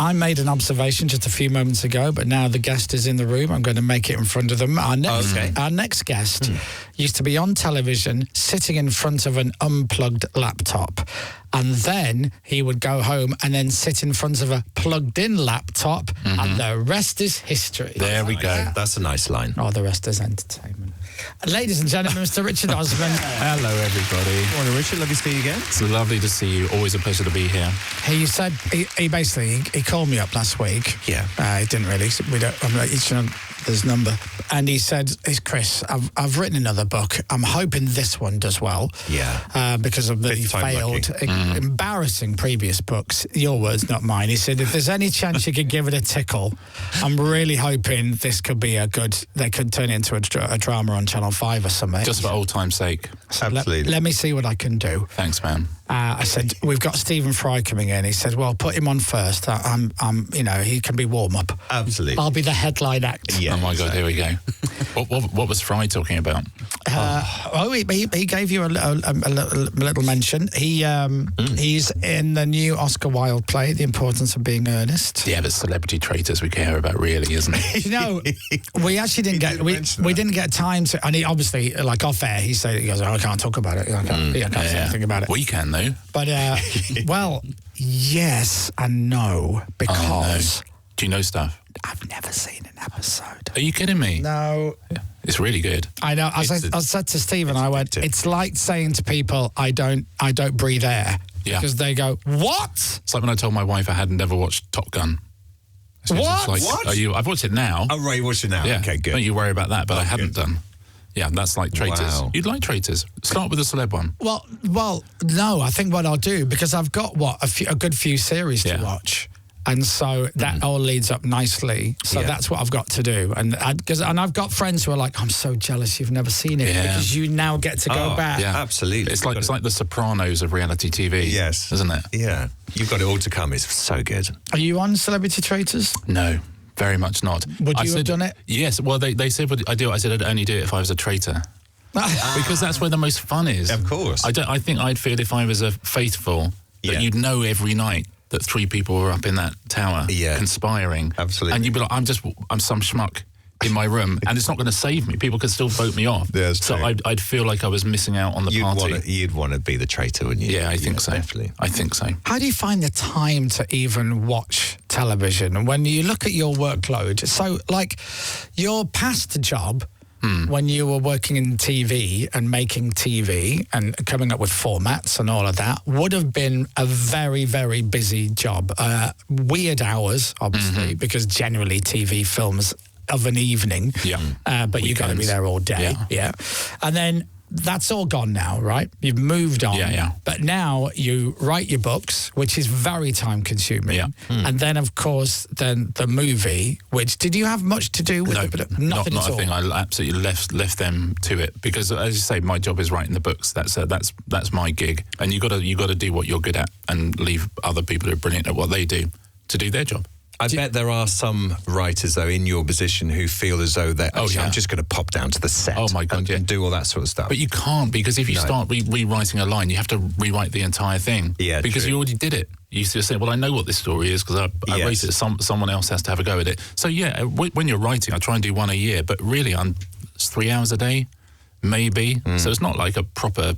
I made an observation just a few moments ago, but now the guest is in the room. I'm going to make it in front of them. Our next guest used to be on television, sitting in front of an unplugged laptop. And then he would go home and then sit in front of a plugged-in laptop, and the rest is history. There we go. That's a nice line. Oh, the rest is entertainment. Ladies and gentlemen, Mr. Richard Osman. Hello, everybody. Morning, Richard. Lovely to see you again. It's lovely to see you. Always a pleasure to be here. He said he basically called me up last week. Yeah. He didn't really. I'm like, each of his number, and he said, "It's Chris. I've written another book. I'm hoping this one does well. Yeah. Because of the failed, embarrassing previous books. Your words, not mine." He said, "If there's any chance you could give it a tickle, I'm really hoping this could be a good. They could turn it into a drama on Channel 5 or something. Just for old time's sake. So Absolutely. Let me see what I can do." Thanks, man. I said, "We've got Stephen Fry coming in." He said, "Well, put him on first. He can be warm up. Absolutely. I'll be the headline act." Yeah, oh my God, here we go. What was Fry talking about? He gave you a little mention. He's in the new Oscar Wilde play, The Importance of Being Earnest. Yeah, but celebrity traitors we care about, really, isn't it? We actually didn't didn't get time to. And he obviously, like off air, he goes, "I can't talk about it. I can't say anything about it." We can though. But well, yes and no, because do you know stuff? I've never seen an episode. Are you kidding me? No. Yeah, it's really good. I know. I said to Stephen, I went, it's like saying to people, I don't breathe air. Yeah. Because they go, what? It's like when I told my wife I had never watched Top Gun. What? What? I've watched it now. Oh, right, you watch it now. Yeah. Okay, good. Don't you worry about that, but I hadn't done. Yeah, that's like traitors. Wow. You'd like traitors. Start with a celeb one. Well, no, I think what I'll do, because I've got, a good few series to watch. And so that all leads up nicely. So that's what I've got to do. And I've got friends who are like, "I'm so jealous you've never seen it because you now get to go back." Yeah, absolutely. It's like the Sopranos of reality TV. Yes. Isn't it? Yeah. You've got it all to come. It's so good. Are you on Celebrity Traitors? No, very much not. Would you have done it? Yes. Well, they said would I do it? I said I'd only do it if I was a traitor. Because that's where the most fun is. Of course. I think I'd feel if I was a faithful that you'd know every night that 3 people were up in that tower conspiring. Absolutely. And you'd be like, I'm some schmuck in my room, and it's not going to save me. People could still vote me off. So I'd feel like I was missing out on the party. You'd want to be the traitor, wouldn't you? Yeah, I think so. Definitely. I think so. How do you find the time to even watch television? And when you look at your workload, so like your past job, when you were working in TV and making TV and coming up with formats and all of that, would have been a very, very busy job. Weird hours, obviously, because generally TV films of an evening. Yeah. But you've got to be there all day. Yeah. And then that's all gone now, right? You've moved on. Yeah. But now you write your books, which is very time consuming. Yeah. And then, of course, the movie, which, did you have much to do with it? Nothing not at all. a thing. I absolutely left them to it because, as you say, my job is writing the books. That's my gig. And you got to do what you're good at and leave other people who are brilliant at what they do to do their job. I bet there are some writers, though, in your position who feel as though they're, I'm just going to pop down to the set and do all that sort of stuff. But you can't, because if you start rewriting a line, you have to rewrite the entire thing. Yeah, because you already did it. You just say, well, I know what this story is because I wrote it. Someone else has to have a go at it. So, yeah, when you're writing, I try and do one a year, but really it's 3 hours a day, maybe. So it's not like a proper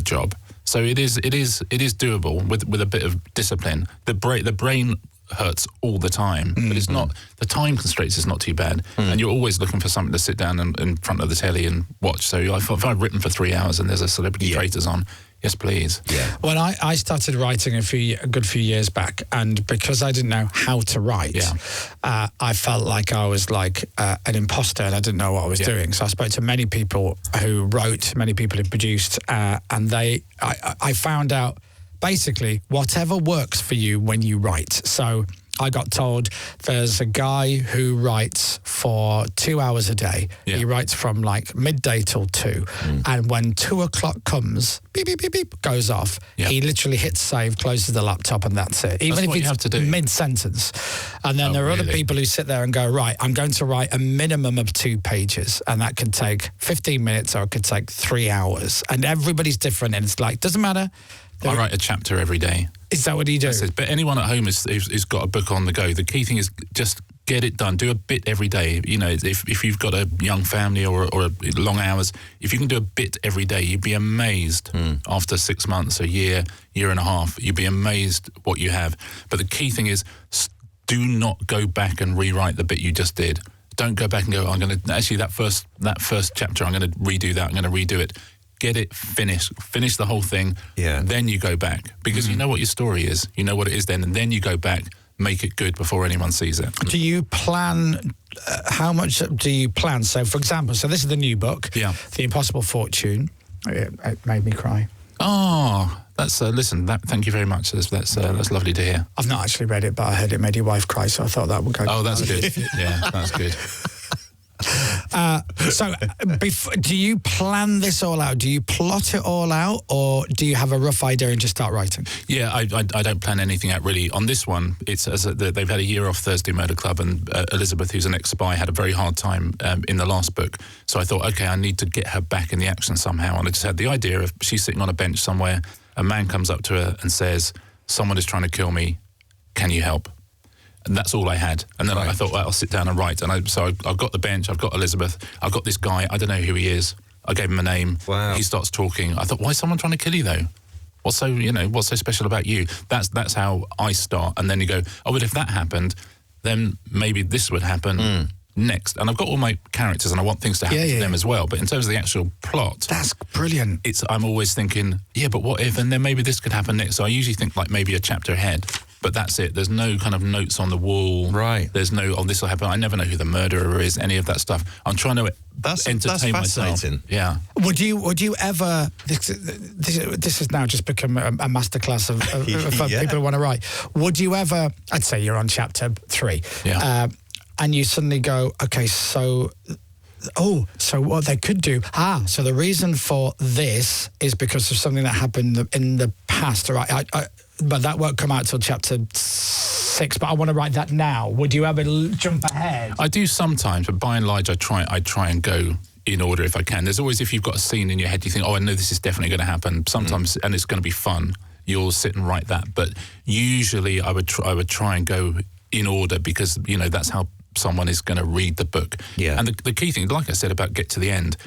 job. So it is doable with a bit of discipline. The brain hurts all the time, but it's not, the time constraints is not too bad, and you're always looking for something to sit down in front of the telly and watch. So if I've written for 3 hours and there's a Celebrity Traitors on, yes please. When I started writing a good few years back, and because I didn't know how to write, I felt like I was like an imposter and I didn't know what I was doing. So I spoke to many people who wrote, many people who produced, and I found out basically whatever works for you when you write. So I got told there's a guy who writes for 2 hours a day. He writes from like midday till 2. And when 2 o'clock comes, beep, beep, beep, beep, goes off. He literally hits save, closes the laptop, and that's it. Even if it's mid-sentence. And then there are other people who sit there and go, right, I'm going to write a minimum of 2 pages. And that could take 15 minutes or it could take 3 hours. And everybody's different. And it's like, doesn't matter. I write a chapter every day. Is that what you do? But anyone at home who's got a book on the go, the key thing is just get it done. Do a bit every day. You know, if you've got a young family or long hours, if you can do a bit every day, you'd be amazed after 6 months, a year and a half, you'd be amazed what you have. But the key thing is do not go back and rewrite the bit you just did. Don't go back and go, I'm going to, actually that first chapter, I'm going to redo that, I'm going to redo it. Get it finished. Finish the whole thing. Yeah. Then you go back. Because you know what your story is. You know what it is then. And then you go back, make it good before anyone sees it. Do you plan, how much do you plan? So, for example, this is the new book, The Impossible Fortune. It made me cry. Oh, that's, listen, thank you very much. That's lovely to hear. I've not actually read it, but I heard it made your wife cry, so I thought that would go. Oh, that's good. Yeah, that's good. Do you plan this all out? Do you plot it all out, or do you have a rough idea and just start writing? Yeah, I don't plan anything out really. On this one, it's they've had a year off Thursday Murder Club, and Elizabeth, who's an ex-spy, had a very hard time in the last book. So I thought, okay, I need to get her back in the action somehow. And I just had the idea of she's sitting on a bench somewhere, a man comes up to her and says, someone is trying to kill me, can you help? And that's all I had. And then I thought, well, I'll sit down and write. And I've got the bench, I've got Elizabeth, I've got this guy, I don't know who he is. I gave him a name. Wow. He starts talking. I thought, why is someone trying to kill you though? What's so special about you? That's how I start. And then you go, oh, but if that happened, then maybe this would happen next. And I've got all my characters and I want things to happen to them as well. But in terms of the actual plot, that's brilliant. I'm always thinking, but what if? And then maybe this could happen next. So I usually think like maybe a chapter ahead. But that's it. There's no kind of notes on the wall. Right. There's no, this will happen. I never know who the murderer is, any of that stuff. I'm trying to entertain myself. Yeah. Would you ever, this has now just become a masterclass of for people who want to write. Would you ever, I'd say you're on chapter 3. Yeah. And you suddenly go, okay, so what they could do, so the reason for this is because of something that happened in the past, right? But that won't come out till chapter 6, but I want to write that now. Would you ever jump ahead? I do sometimes, but by and large, I try and go in order if I can. There's always, if you've got a scene in your head, you think, I know this is definitely going to happen. Sometimes, and it's going to be fun, you'll sit and write that. But usually I would try and go in order because, that's how someone is going to read the book. Yeah. And the key thing, like I said about get to the end,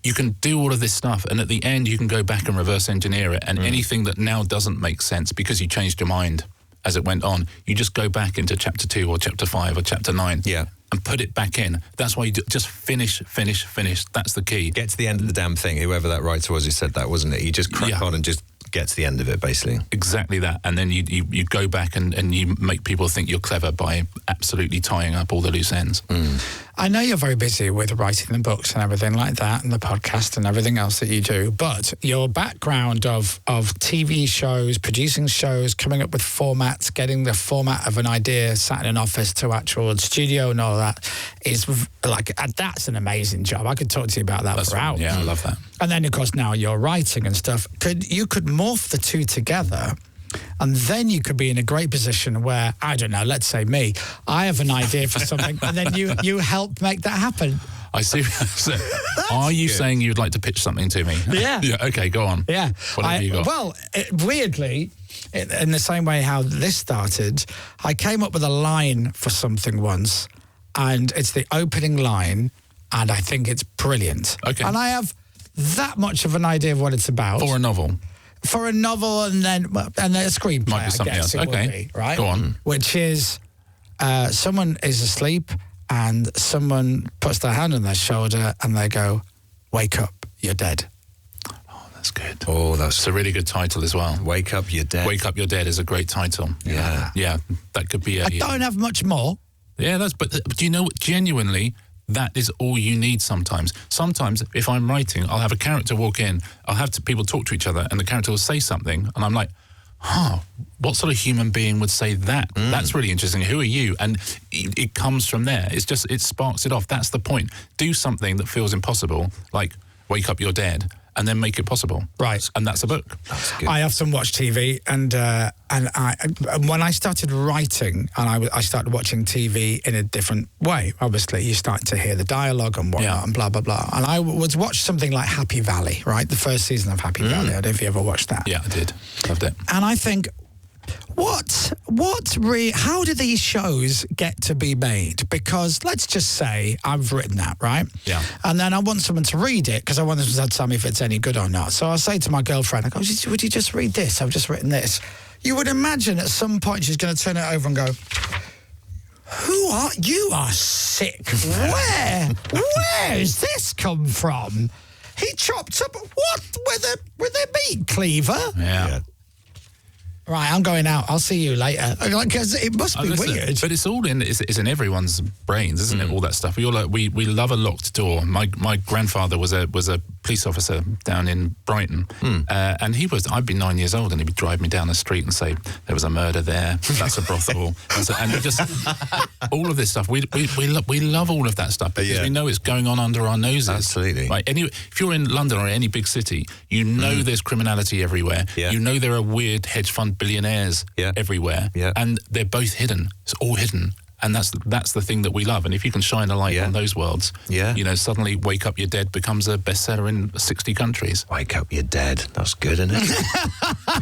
you can do all of this stuff and at the end you can go back and reverse engineer it, and anything that now doesn't make sense because you changed your mind as it went on, you just go back into chapter 2 or chapter 5 or chapter 9 and put it back in. That's why you just finish. That's the key. Get to the end of the damn thing, whoever that writer was who said that, wasn't it? You just crack on and just get to the end of it, basically. Exactly that. And then you go back and you make people think you're clever by absolutely tying up all the loose ends. I know you're very busy with writing the books and everything like that, and the podcast and everything else that you do, but your background of TV shows, producing shows, coming up with formats, getting the format of an idea sat in an office to actual studio and all that is like, that's an amazing job. I could talk to you about that for hours. Yeah, I love that. And then, of course, now you're writing and stuff. You could morph the two together, and then you could be in a great position where, I don't know, let's say me, I have an idea for something, and then you help make that happen. I see. Are you saying you'd like to pitch something to me? Yeah. Okay, go on. Yeah. What have you got? Well, weirdly, in the same way how this started, I came up with a line for something once, and it's the opening line, and I think it's brilliant. Okay. And I have that much of an idea of what it's about. For a novel? For a novel, and then a screenplay, might be something else. Okay. Would be, right? Go on. Which is someone is asleep and someone puts their hand on their shoulder and they go, "Wake up, you're dead." Oh, that's good. Oh, that's a really good title as well. Wake Up, You're Dead. Wake Up, You're Dead is a great title. Yeah. Yeah, that could be I don't have much more. Yeah, but do you know what? Genuinely, that is all you need sometimes. Sometimes, if I'm writing, I'll have a character walk in, I'll have people talk to each other, and the character will say something, and I'm like, what sort of human being would say that? That's really interesting. Who are you? And it comes from there. It sparks it off. That's the point. Do something that feels impossible, like wake up, you're dead, and then make it possible. Right. And that's a book. That's good. I often watch TV, and when I started writing, and I started watching TV in a different way, obviously, you start to hear the dialogue and whatnot and blah, blah, blah. And I would watch something like Happy Valley, right? The first season of Happy Valley. I don't know if you ever watched that. Yeah, I did. Loved it. And I think, how do these shows get to be made? Because let's just say I've written that, right? Yeah. And then I want someone to read it because I want them to tell me if it's any good or not. So I'll say to my girlfriend, I go, would you just read this? I've just written this. You would imagine at some point she's going to turn it over and go, you are sick. Where has this come from? He chopped up what with a meat cleaver? Yeah. Right, I'm going out. I'll see you later. Because it must be weird. But it's all it's in everyone's brains, isn't it? All that stuff. We love a locked door. My grandfather was a police officer down in Brighton, and I'd be 9 years old, and he'd be driving me down the street and say there was a murder there. That's a brothel, and just all of this stuff. We love all of that stuff because we know it's going on under our noses. Absolutely. Right. If you're in London or any big city, you know there's criminality everywhere. Yeah. You know there are weird hedge fund billionaires everywhere, and they're both hidden. It's all hidden, and that's the thing that we love. And if you can shine a light on those worlds, suddenly Wake Up You're Dead becomes a bestseller in 60 countries. Wake Up You're Dead. That's good, isn't it?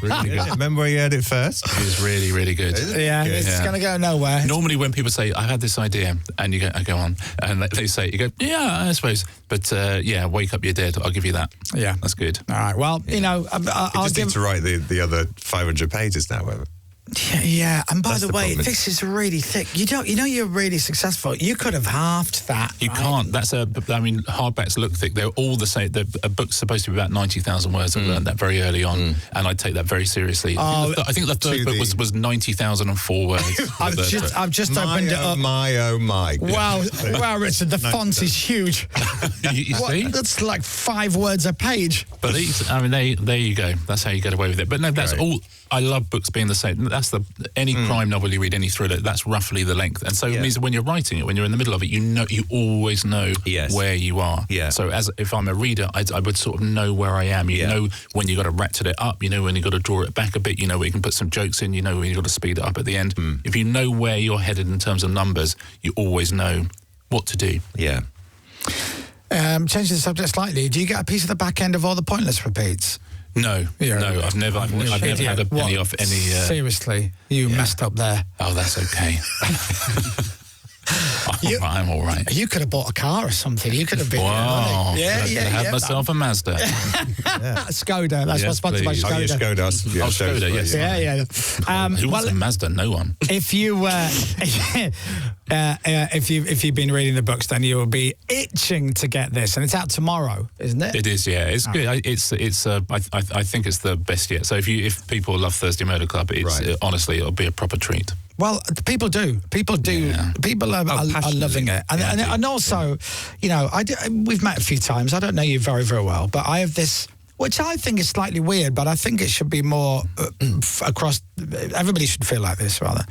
Really good. Remember where you heard it first? It was really, really good. It's going to go nowhere. Normally when people say, I had this idea, and you go on, and they say, you go, yeah, I suppose. But Wake Up You're Dead, I'll give you that. Yeah. That's good. All right, well, I'll just need to write the other 500 pages now, whatever. Yeah, and by the way, this is really thick. You're really successful. You could have halved that. You can't. Hardbacks look thick. They're all the same. A book's supposed to be about 90,000 words. I learned that very early on, and I take that very seriously. I think the third book was 90,004 words. I've just opened it up. Oh my! Wow, Richard, the font is huge. you see? That's like 5 words a page. But there you go. That's how you get away with it. But no, that's all. I love books being the same. That's any crime novel you read, any thriller, that's roughly the length. And so it means that when you're writing it, when you're in the middle of it, you always know where you are. Yeah. So if I'm a reader, I would sort of know where I am. You know when you got to ratchet it up, you know when you got to draw it back a bit, you know where you can put some jokes in, you know when you got to speed it up at the end. If you know where you're headed in terms of numbers, you always know what to do. Yeah. Changing the subject slightly, do you get a piece of the back end of all the pointless repeats? No, I've never had a penny off any. Seriously, you messed up there. Oh, that's okay. I'm all right. You could have bought a car or something. You could have been. Wow. Had myself a Mazda. Skoda. That's what's sponsored by Skoda. Skoda. Yes. Yeah. Who wants a Mazda? No one. If you've been reading the books, then you will be itching to get this, and it's out tomorrow, isn't it? It is. Yeah. It's good. I think it's the best yet. So if people love Thursday Murder Club, honestly, it'll be a proper treat. Well, people do. Yeah. People are loving it. And also, we've met a few times. I don't know you very, very well, but I have this, which I think is slightly weird, but I think it should be more across, everybody should feel like this, rather.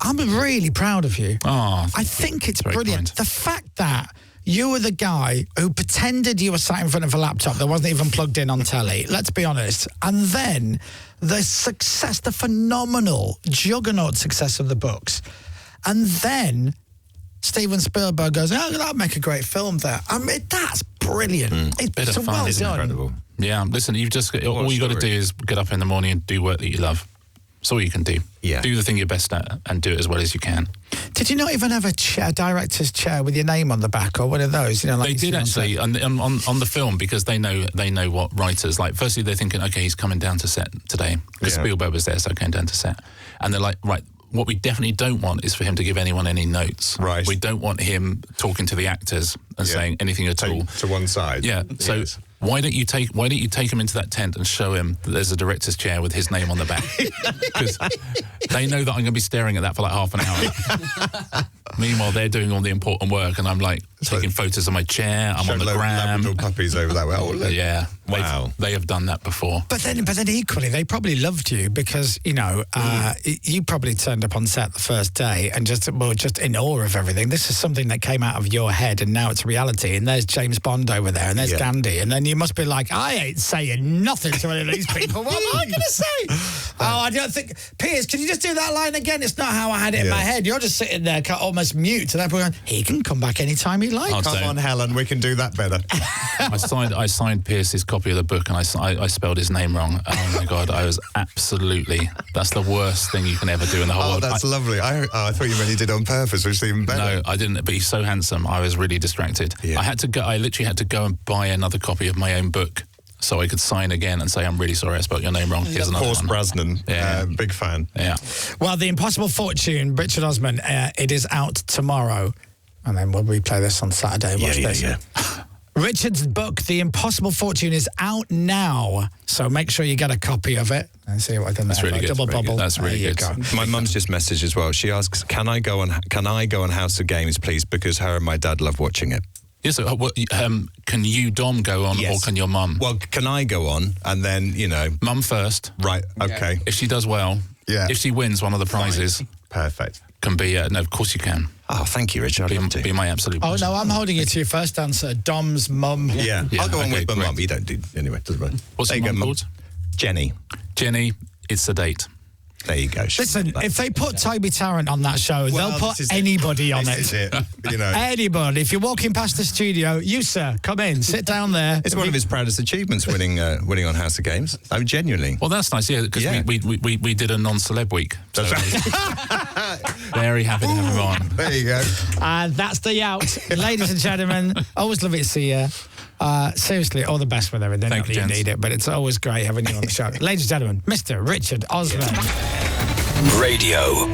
I'm really proud of you. Oh, I think it's brilliant. The fact that you were the guy who pretended you were sat in front of a laptop that wasn't even plugged in on telly, let's be honest, and then the success, the phenomenal juggernaut success of the books, and then Steven Spielberg goes, oh, that'll make a great film there. I mean, that's brilliant. It's fun, well isn't done. Incredible. Yeah, listen, all you got to do is get up in the morning and do work that you love. That's all you can do. Yeah. Do the thing you're best at and do it as well as you can. Did you not even have a director's chair with your name on the back or one of those? They did actually on the film, because they know what writers like. Firstly, they're thinking, okay, he's coming down to set today because Spielberg was there, so I came down to set, and they're like, right. What we definitely don't want is for him to give anyone any notes. Right. We don't want him talking to the actors and saying anything at all. To one side. Yeah. So why don't you take him into that tent and show him that there's a director's chair with his name on the back? Because they know that I'm going to be staring at that for like half an hour. Meanwhile, they're doing all the important work, and I'm like taking photos of my chair. I'm on the gram. Labrador puppies over that way. Oh, yeah. Wow. They have done that before. But then equally, they probably loved you because, you know, you probably turned up on set the first day and just in awe of everything. This is something that came out of your head and now it's reality. And there's James Bond over there and there's Gandhi. And then you must be like, I ain't saying nothing to any of these people. What am I going to say? I don't think... Piers, can you just do that line again? It's not how I had it in my head. You're just sitting there almost mute. And everyone going, he can come back anytime he likes. Come on, Helen, we can do that better. I signed Pierce's copy of the book and I spelled his name wrong. Oh my God, I was absolutely... That's the worst thing you can ever do in the whole world. Oh, that's lovely. I thought you meant he did it on purpose, which is even better. No, I didn't, but he's so handsome. I was really distracted. Yeah. I literally had to go and buy another copy of my own book so I could sign again and say, I'm really sorry I spelled your name wrong. Here's another one. Brosnan, big fan. Yeah. Well, The Impossible Fortune, Richard Osman, it is out tomorrow. And then we'll replay this on Saturday. Watch this. Yeah. Richard's book, The Impossible Fortune, is out now. So make sure you get a copy of it. And see what I can do. That's really good. Double bubble. That's really good. My mum's just messaged as well. She asks, can I go on House of Games, please? Because her and my dad love watching it. Yes, can you, Dom, go on, or can your mum? Well, can I go on, and then, you know... Mum first. Right, okay. If she does well, if she wins one of the prizes... Perfect. Can be, no, of course you can. Oh, thank you, Richard. Be my absolute pleasure. Oh, no, I'm holding you to your first answer. Dom's mum. Yeah. I'll go on with my mum. You don't do... Anyway, doesn't matter. What's your mum called? Jenny. Jenny, it's a date. There you go. Listen, if they put Toby Tarrant on that show, they'll put anybody on it. This is it. You know. Anybody. If you're walking past the studio, you, sir, come in, sit down there. It's one of his proudest achievements, winning on House of Games. I mean, genuinely. Well, that's nice, because we did a non-celeb week. So very happy to have him on. There you go. And that's the out. Ladies and gentlemen, always lovely to see you. Seriously, all the best with everything. Not that you need it, but it's always great having you on the show. Ladies and gentlemen, Mr. Richard Osman. Radio